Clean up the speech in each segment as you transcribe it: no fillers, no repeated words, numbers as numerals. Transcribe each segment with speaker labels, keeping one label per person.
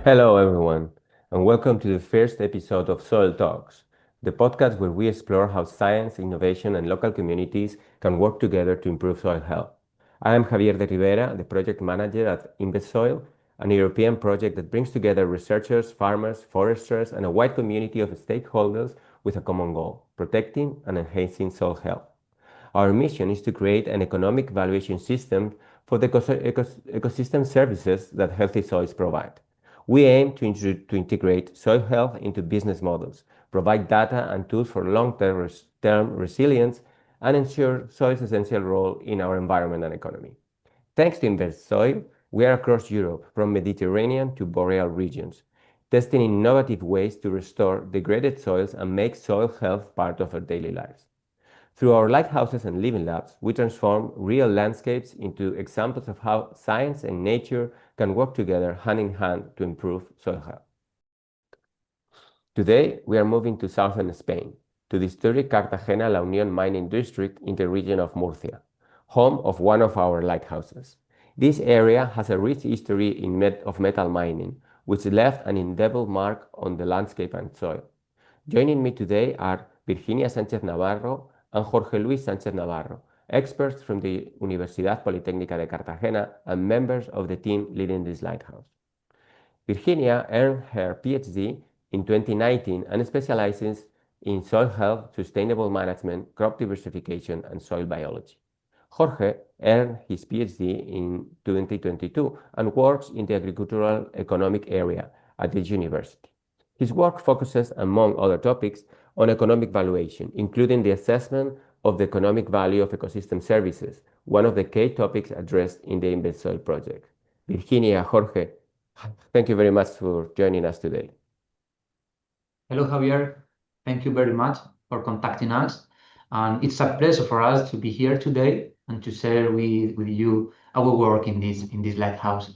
Speaker 1: Hello, everyone, and welcome to the first episode of Soil Talks, the podcast where we explore how science, innovation, and local communities can work together to improve soil health. I am Javier de Rivera, the project manager at InBestSoil, an European project that brings together researchers, farmers, foresters, and a wide community of stakeholders with a common goal: protecting and enhancing soil health. Our mission is to create an economic valuation system for the ecosystem services that healthy soils provide. We aim to integrate soil health into business models, provide data and tools for long-term resilience, and ensure soil's essential role in our environment and economy. Thanks to InBestSoil, we are across Europe, from Mediterranean to boreal regions, testing innovative ways to restore degraded soils and make soil health part of our daily lives. Through our lighthouses and living labs, we transform real landscapes into examples of how science and nature can work together hand in hand to improve soil health. Today, we are moving to southern Spain, to the historic Cartagena La Unión mining district in the region of Murcia, home of one of our lighthouses. This area has a rich history of metal mining, which left an indelible mark on the landscape and soil. Joining me today are Virginia Sánchez Navarro and Jorge Luis Sánchez Navarro, experts from the Universidad Politécnica de Cartagena and members of the team leading this lighthouse. Virginia earned her PhD in 2019 and specializes in soil health, sustainable management, crop diversification, and soil biology. Jorge earned his PhD in 2022 and works in the agricultural economic area at this university. His work focuses, among other topics, on economic valuation, including the assessment of the economic value of ecosystem services, one of the key topics addressed in the InBestSoil project. Virginia, Jorge, thank you very much for joining us today.
Speaker 2: Hello, Javier. Thank you very much for contacting us. And it's a pleasure for us to be here today and to share with you our work in this lighthouse.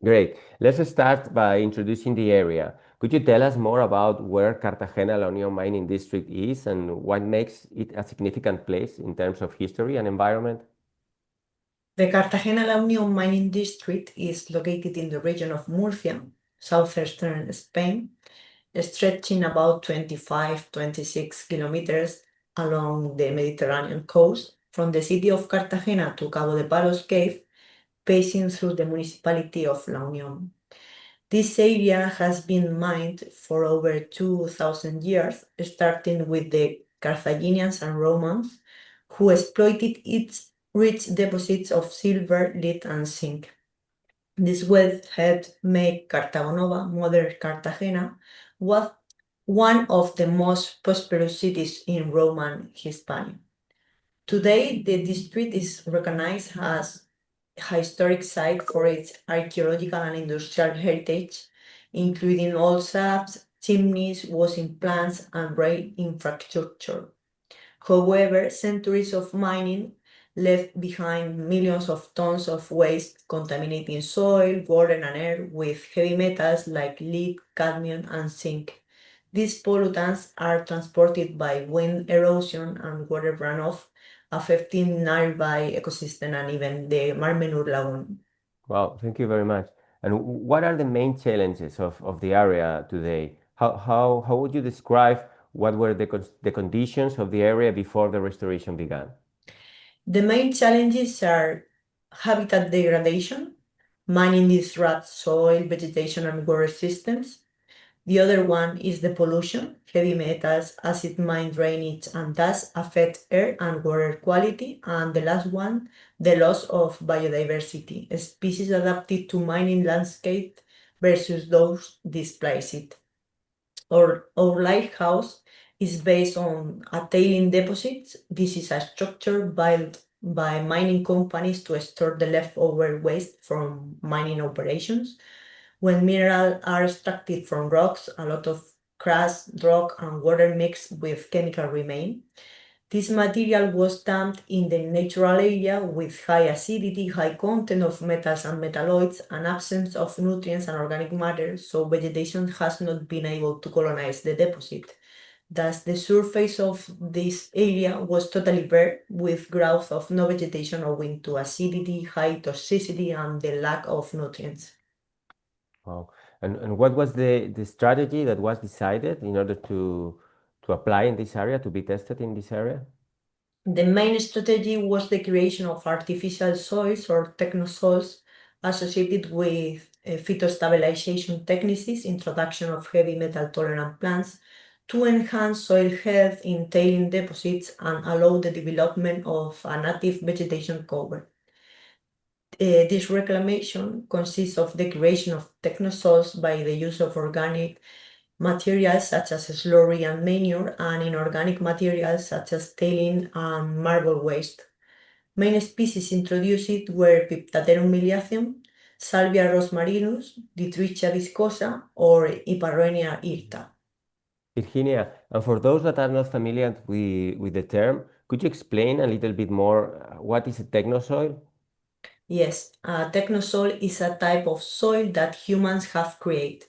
Speaker 1: Great. Let's start by introducing the area. Could you tell us more about where Cartagena La Unión mining district is and what makes it a significant place in terms of history and environment?
Speaker 3: The Cartagena La Unión mining district is located in the region of Murcia, southeastern Spain, stretching about 25-26 kilometers along the Mediterranean coast from the city of Cartagena to Cabo de Palos Cave, passing through the municipality of La Unión. This area has been mined for over 2,000 years, starting with the Carthaginians and Romans, who exploited its rich deposits of silver, lead, and zinc. This wealth helped make Cartagonova, modern Cartagena, one of the most prosperous cities in Roman Hispania. Today, the district is recognized as a historic site for its archaeological and industrial heritage, including old sabs, chimneys, washing plants, and rail infrastructure. However, centuries of mining left behind millions of tons of waste, contaminating soil, water, and air with heavy metals like lead, cadmium, and zinc. These pollutants are transported by wind erosion and water runoff, affecting nearby ecosystem and even the Marmenur Lagoon.
Speaker 1: Wow, thank you very much. And what are the main challenges of the area today? How would you describe what were the conditions of the area before the restoration began?
Speaker 3: The main challenges are habitat degradation. Mining disrupts soil, vegetation, and water systems. The other one is the pollution. Heavy metals, acid mine drainage, and dust affect air and water quality. And the last one, the loss of biodiversity, species adapted to mining landscape versus those displaced. Our lighthouse is based on a tailing deposit. This is a structure built by mining companies to store the leftover waste from mining operations. When minerals are extracted from rocks, a lot of crust, rock, and water mixed with chemical remain. This material was dumped in the natural area with high acidity, high content of metals and metalloids, and absence of nutrients and organic matter, so vegetation has not been able to colonize the deposit. Thus, the surface of this area was totally bare, with growth of no vegetation owing to acidity, high toxicity, and the lack of nutrients.
Speaker 1: Wow. And what was the strategy that was decided in order to apply in this area, to be tested in this area?
Speaker 3: The main strategy was the creation of artificial soils or technosoils associated with phytostabilization techniques, introduction of heavy metal tolerant plants to enhance soil health in tailing deposits and allow the development of a native vegetation cover. This reclamation consists of the creation of technosoils by the use of organic materials such as slurry and manure and inorganic materials such as tailing and marble waste. Main species introduced were Piptaterum miliaceum, Salvia rosmarinus, Dittrichia viscosa, or Iparrhenia hirta.
Speaker 1: Virginia, and for those that are not familiar with the term, could you explain a little bit more what is a technosoil?
Speaker 3: Yes, a technosoil is a type of soil that humans have created.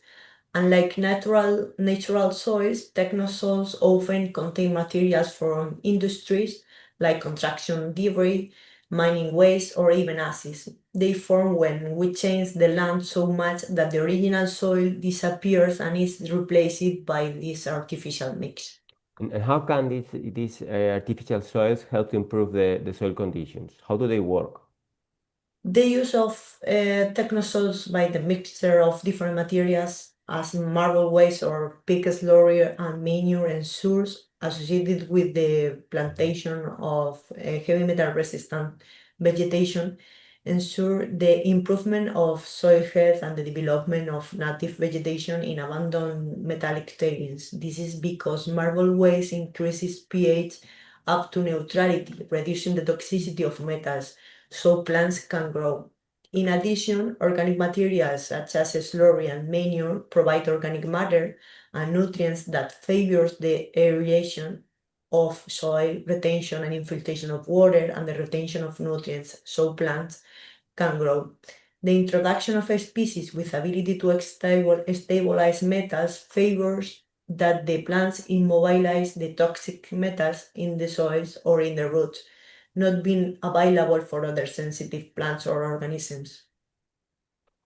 Speaker 3: Unlike natural soils, technosoils often contain materials from industries like construction debris, mining waste, or even acids. They form when we change the land so much that the original soil disappears and is replaced by this artificial mix.
Speaker 1: And how can these artificial soils help to improve the soil conditions? How do they work?
Speaker 3: The use of technosols by the mixture of different materials as marble waste or pig slurry and manure ensures associated with the plantation of heavy metal resistant vegetation ensure the improvement of soil health and the development of native vegetation in abandoned metallic tailings. This is because marble waste increases pH up to neutrality, reducing the toxicity of metals so plants can grow. In addition, organic materials such as slurry and manure provide organic matter and nutrients that favors the aeration of soil, retention and infiltration of water, and the retention of nutrients so plants can grow. The introduction of a species with ability to stabilize metals favors that the plants immobilize the toxic metals in the soils or in the roots, not being available for other sensitive plants or organisms.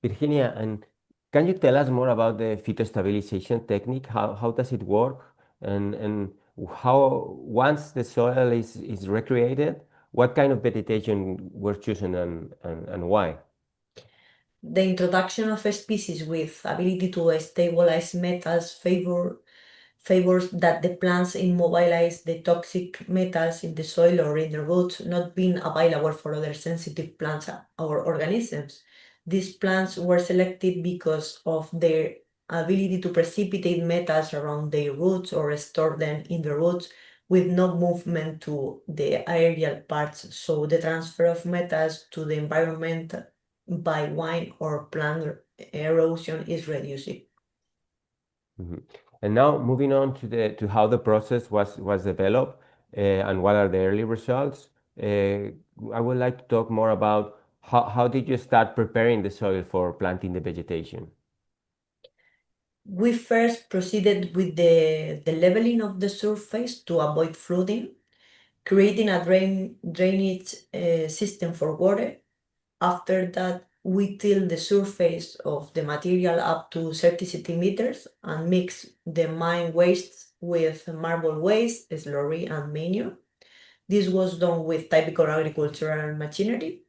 Speaker 1: Virginia, and can you tell us more about the phytostabilization technique? How does it work? And how, once the soil is recreated, what kind of vegetation were chosen and why?
Speaker 3: The introduction of a species with ability to stabilize metals favors that the plants immobilize the toxic metals in the soil or in the roots, not being available for other sensitive plants or organisms. These plants were selected because of their ability to precipitate metals around their roots or store them in the roots with no movement to the aerial parts, so the transfer of metals to the environment by wind or plant erosion is reduced.
Speaker 1: Mhm. And now moving on to how the process was developed and what are the early results. I would like to talk more about how did you start preparing the soil for planting the vegetation?
Speaker 3: We first proceeded with the leveling of the surface to avoid flooding, creating a drainage system for water. After that, we till the surface of the material up to 30 centimeters and mix the mine wastes with marble waste, slurry, and manure. This was done with typical agricultural machinery.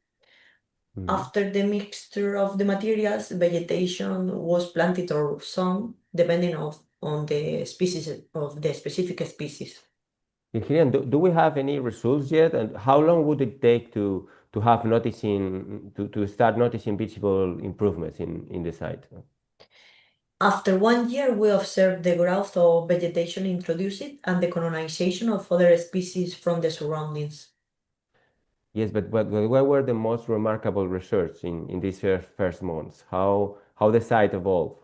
Speaker 3: After the mixture of the materials, vegetation was planted or sown depending on the species of the specific species.
Speaker 1: Virginia, do we have any results yet? And how long would it take to have to start noticing visible improvements in the site?
Speaker 3: After 1 year, we observed the growth of vegetation introduced and the colonization of other species from the surroundings.
Speaker 1: Yes, but what were the most remarkable research in these first months? How the site evolved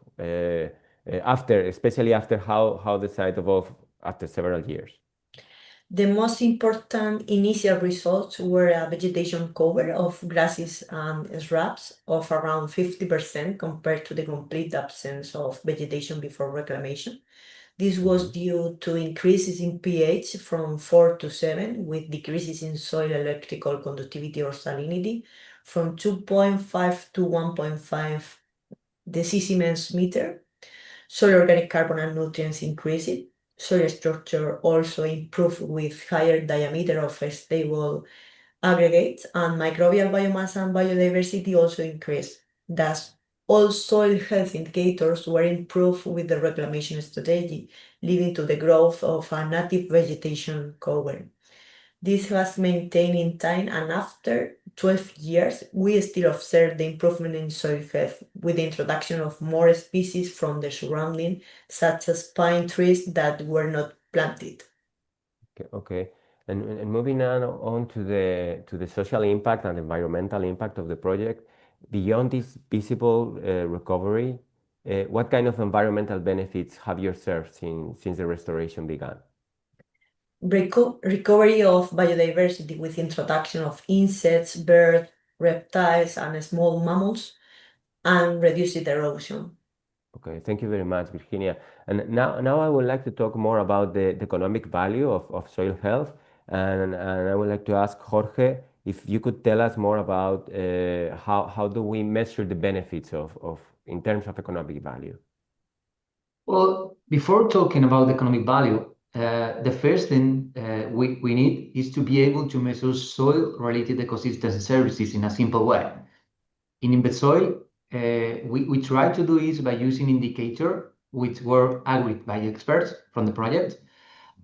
Speaker 1: especially after how the site evolved after several years?
Speaker 3: The most important initial results were a vegetation cover of grasses and shrubs of around 50% compared to the complete absence of vegetation before reclamation. This was due to increases in pH from 4 to 7, with decreases in soil electrical conductivity or salinity from 2.5 to 1.5 the C-Siemens meter. Soil organic carbon and nutrients increased. Soil structure also improved with higher diameter of stable aggregates, and microbial biomass and biodiversity also increased. Thus, all soil health indicators were improved with the reclamation strategy, leading to the growth of a native vegetation cover. This was maintained in time, and after 12 years, we still observe the improvement in soil health with the introduction of more species from the surrounding, such as pine trees that were not planted.
Speaker 1: Okay. And moving on to the social impact and environmental impact of the project, beyond this visible recovery, what kind of environmental benefits have you observed since the restoration began?
Speaker 3: Recovery of biodiversity with introduction of insects, birds, reptiles, and small mammals, and reduced erosion.
Speaker 1: Okay, thank you very much, Virginia. And now I would like to talk more about the economic value of soil health. And I would like to ask Jorge if you could tell us more about how do we measure the benefits of in terms of economic value.
Speaker 2: Well, before talking about economic value, the first thing we need is to be able to measure soil-related ecosystem services in a simple way. In InBestSoil, we try to do this by using indicators which were agreed by experts from the project.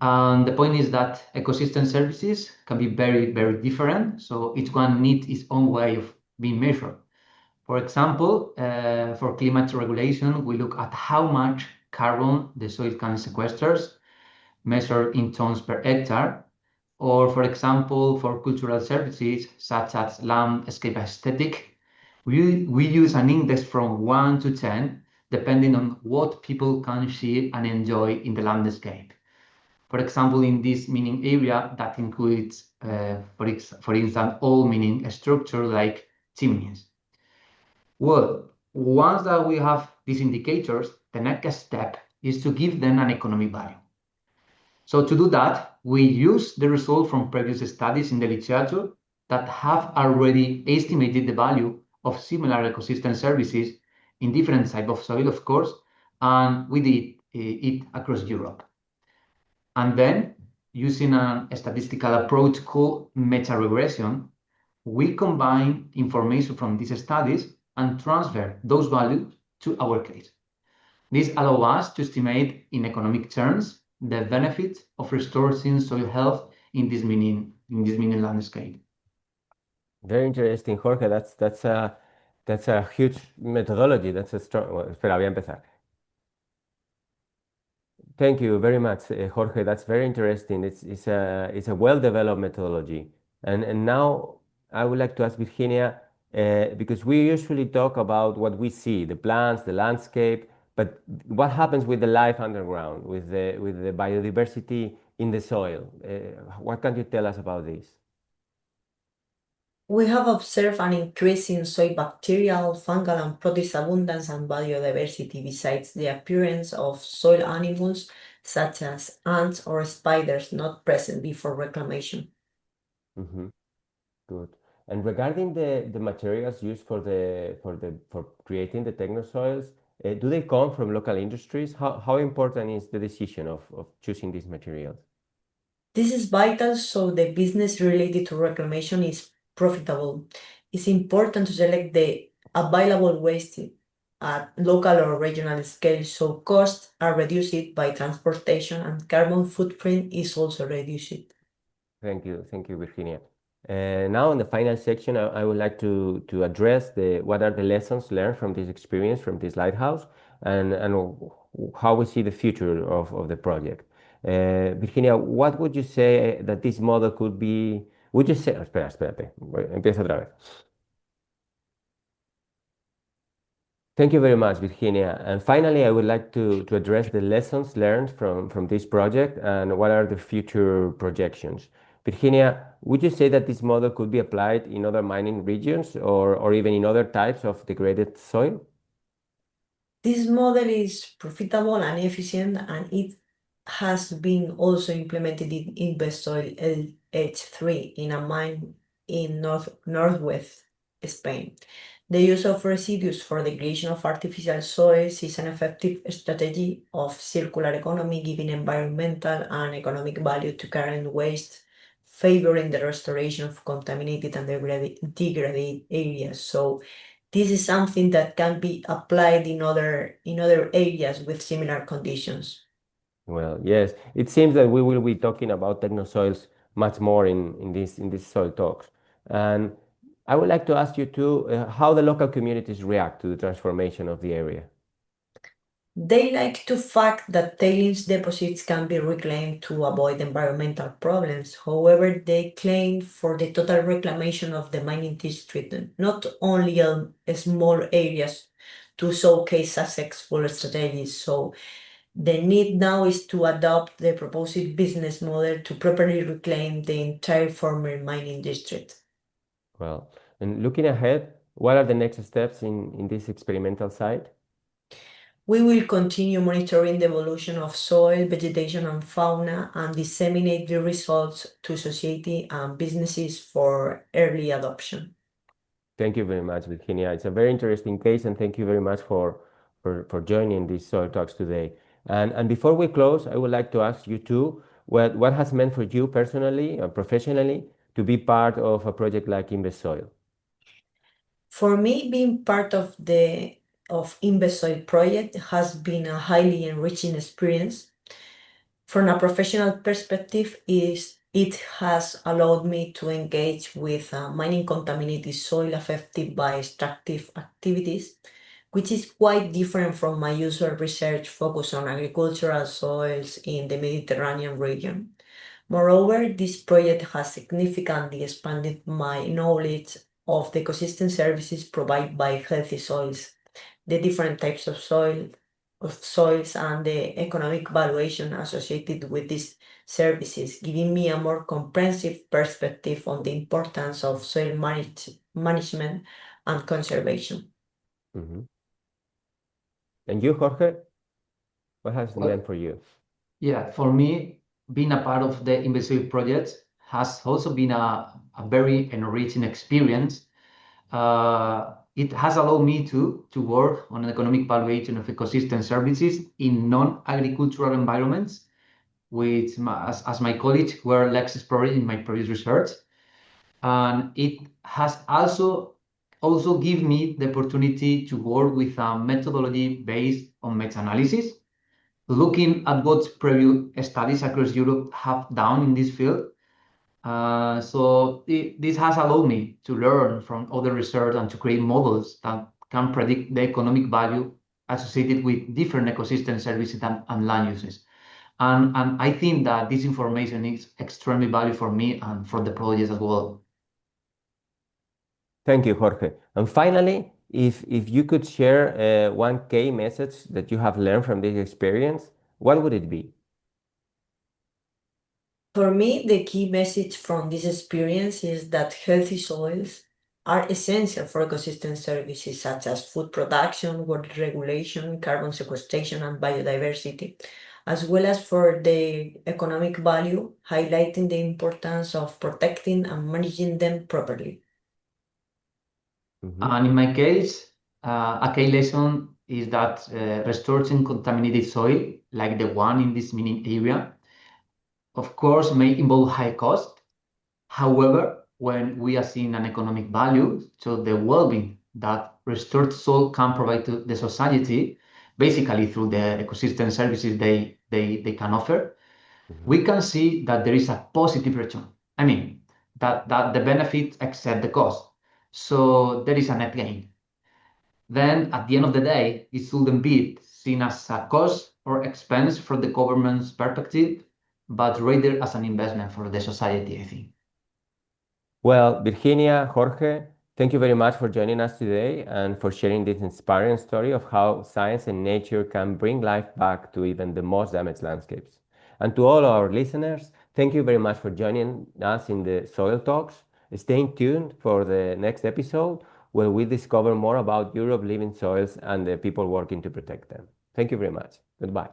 Speaker 2: And the point is that ecosystem services can be very, very different. So each one needs its own way of being measured. For example, for climate regulation, we look at how much carbon the soil can sequester, measured in tons per hectare. Or, for example, for cultural services such as landscape aesthetic, we use an index from 1 to 10, depending on what people can see and enjoy in the landscape. For example, in this meaning area, that includes, for instance, all meaning structure like chimneys. Well, once that we have these indicators, the next step is to give them an economic value. So to do that, we use the result from previous studies in the literature that have already estimated the value of similar ecosystem services in different types of soil, of course, and we did it across Europe. And then, using a statistical approach called meta-regression, we combine information from these studies and transfer those values to our case. This allows us to estimate in economic terms the benefit of restoring soil health in this meaning landscape.
Speaker 1: Very interesting, Jorge. That's a huge methodology. That's a strong. Well, espera, voy a empezar. Thank you very much, Jorge. That's very interesting. It's a well-developed methodology. And now I would like to ask Virginia, because we usually talk about what we see, the plants, the landscape, but what happens with the life underground, with the biodiversity in the soil? What can you tell us about this?
Speaker 3: We have observed an increase in soil bacterial, fungal, and protein abundance and biodiversity besides the appearance of soil animals such as ants or spiders not present before reclamation.
Speaker 1: Mm-hmm. Good. And regarding the materials used for creating the technosoils, do they come from local industries? How important is the decision of choosing these materials?
Speaker 3: This is vital so the business related to reclamation is profitable. It's important to select the available waste at local or regional scale so costs are reduced by transportation and carbon footprint is also reduced.
Speaker 1: Thank you, Virginia. Now in the final section, I would like to address what are the lessons learned from this experience, from this lighthouse, and how we see the future of the project. Virginia, what would you say that this model could be? Would you say, espérate, empiezo otra vez. Thank you very much, Virginia. And finally, I would like to address the lessons learned from this project and what are the future projections. Virginia, would you say that this model could be applied in other mining regions or even in other types of degraded soil?
Speaker 3: This model is profitable and efficient, and it has been also implemented in InBestSoil LH3 in a mine in northwest Spain. The use of residues for the creation of artificial soils is an effective strategy of circular economy, giving environmental and economic value to current waste, favoring the restoration of contaminated and degraded areas. So this is something that can be applied in other areas with similar conditions.
Speaker 1: Well, yes, it seems that we will be talking about technosoils much more in this soil talks. And I would like to ask you too, how the local communities react to the transformation of the area.
Speaker 3: They like to fact that tailings deposits can be reclaimed to avoid environmental problems. However, they claim for the total reclamation of the mining district, not only small areas to showcase successful strategies. So the need now is to adopt the proposed business model to properly reclaim the entire former mining district.
Speaker 1: Well, and looking ahead, what are the next steps in this experimental site?
Speaker 3: We will continue monitoring the evolution of soil, vegetation, and fauna and disseminate the results to society and businesses for early adoption.
Speaker 1: Thank you very much, Virginia. It's a very interesting case, and thank you very much for joining these soil talks today. And before we close, I would like to ask you too, what has meant for you personally and professionally to be part of a project like InBestSoil?
Speaker 3: For me, being part of the InBestSoil project has been a highly enriching experience. From a professional perspective, it has allowed me to engage with mining contaminated soil affected by extractive activities, which is quite different from my usual research focus on agricultural soils in the Mediterranean region. Moreover, this project has significantly expanded my knowledge of the ecosystem services provided by healthy soils, the different types of soils and the economic valuation associated with these services, giving me a more comprehensive perspective on the importance of soil management and conservation.
Speaker 1: Mm-hmm. And you, Jorge, what has it
Speaker 2: Well,
Speaker 1: meant for you?
Speaker 2: yeah, for me, being a part of the InBestSoil project has also been a very enriching experience. It has allowed me to work on an economic valuation of ecosystem services in non-agricultural environments, which, as my colleagues were less explored in my previous research. And it has also given me the opportunity to work with a methodology based on meta-analysis, looking at what previous studies across Europe have done in this field. This has allowed me to learn from other research and to create models that can predict the economic value associated with different ecosystem services and land uses. And I think that this information is extremely valuable for me and for the project as well.
Speaker 1: Thank you, Jorge. And finally, if you could share one key message that you have learned from this experience, what would it be?
Speaker 3: For me, the key message from this experience is that healthy soils are essential for ecosystem services such as food production, water regulation, carbon sequestration, and biodiversity, as well as for the economic value, highlighting the importance of protecting and managing them properly.
Speaker 1: Mm-hmm.
Speaker 2: And in my case, a key lesson is that restoring contaminated soil, like the one in this mining area, of course, may involve high cost. However, when we are seeing an economic value, so the well-being that restored soil can provide to the society, basically through the ecosystem services they can offer, we can see that there is a positive return. I mean, that the benefits exceed the cost. So there is a net gain. Then at the end of the day, it shouldn't be seen as a cost or expense from the government's perspective, but rather as an investment for the society, I think.
Speaker 1: Well, Virginia, Jorge, thank you very much for joining us today and for sharing this inspiring story of how science and nature can bring life back to even the most damaged landscapes. And to all our listeners, thank you very much for joining us in the Soil Talks. Stay tuned for the next episode where we discover more about Europe's living soils and the people working to protect them. Thank you very much. Goodbye.